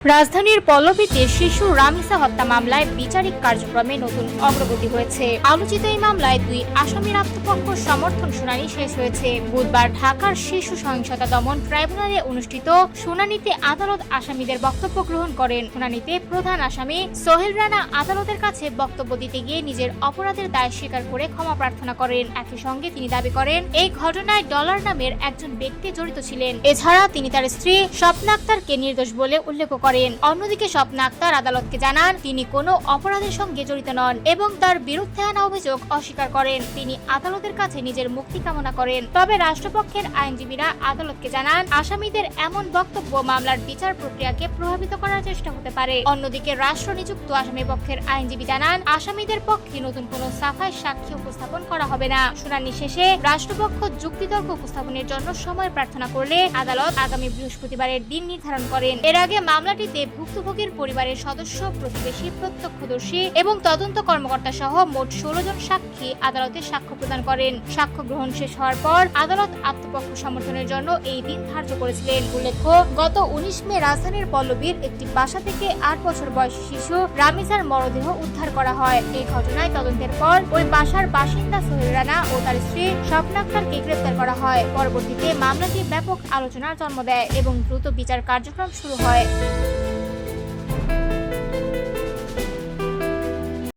রাজধানীর পল্লবীতে শিশু রামিসা হত্যা মামলায় বিচারিক কার্যক্রমে নতুন অগ্রগতি হয়েছে। আলোচিত এই মামলায় দুই আসামির আত্মপক্ষ সমর্থন শুনানি শেষ হয়েছে। বুধবার ঢাকার শিশু সহিংসতা দমন ট্রাইব্যুনালে অনুষ্ঠিত শুনানিতে আদালত আসামিদের বক্তব্য গ্রহণ করেন। শুনানিতে প্রধান আসামি সোহেল রানা আদালতের কাছে বক্তব্য দিতে গিয়ে নিজের অপরাধের দায় স্বীকার করে ক্ষমা প্রার্থনা করেন। একই সঙ্গে তিনি দাবি করেন এই ঘটনায় ডলার নামের একজন ব্যক্তি জড়িত ছিলেন। এছাড়া তিনি তার স্ত্রী স্বপ্না আক্তারকে নির্দোষ বলে উল্লেখ করেন। অন্যদিকে স্বপ্না আক্তার আদালতকে জানান তিনি কোনো অপরাধের সঙ্গে জড়িত নন এবং তার বিরুদ্ধে আনা অভিযোগ অস্বীকার করেন। তিনি আদালতের কাছে নিজের মুক্তি কামনা করেন। তবে রাষ্ট্রপক্ষের আইনজীবীরা আদালতকে জানান আসামিদের এমন বক্তব্য মামলার বিচার প্রক্রিয়াকে প্রভাবিত করার চেষ্টা হতে পারে। অন্যদিকে রাষ্ট্র নিযুক্ত আসামি পক্ষের আইনজীবী জানান আসামিদের পক্ষে নতুন কোনো সাফাই সাক্ষী উপস্থাপন করা হবে না। শুনানি শেষে রাষ্ট্রপক্ষ যুক্তিতর্ক উপস্থাপনের জন্য সময় প্রার্থনা করলে আদালত আগামী বৃহস্পতিবারের দিন নির্ধারণ করেন। এর আগে মামলাটিতে ভুক্তভোগীর পরিবারের সদস্য, প্রতিবেশী, প্রত্যক্ষদর্শী এবং তদন্ত কর্মকর্তা সহ মোট 16 জন সাক্ষী আদালতে সাক্ষ্য প্রদান করেন। সাক্ষ্য গ্রহণ শেষ হওয়ার পর আদালত আত্মপক্ষ সমর্থনের জন্য এই দিন ধার্য করেছিলেন। উল্লেখ্য, গত 19 মে রাজধানীর পল্লবীর একটি বাসা থেকে 8 বছর বয়সী শিশু রামিসার মরদেহ উদ্ধার করা হয়। এই ঘটনায় তদন্তের পর ওই বাসার বাসিন্দা সোহেল রানা ও তার স্ত্রী স্বপ্না আক্তারকে গ্রেপ্তার করা হয়। পরবর্তীতে মামলাটি ব্যাপক আলোচনার জন্ম দেয় এবং দ্রুত বিচার কার্যক্রম শুরু হয়।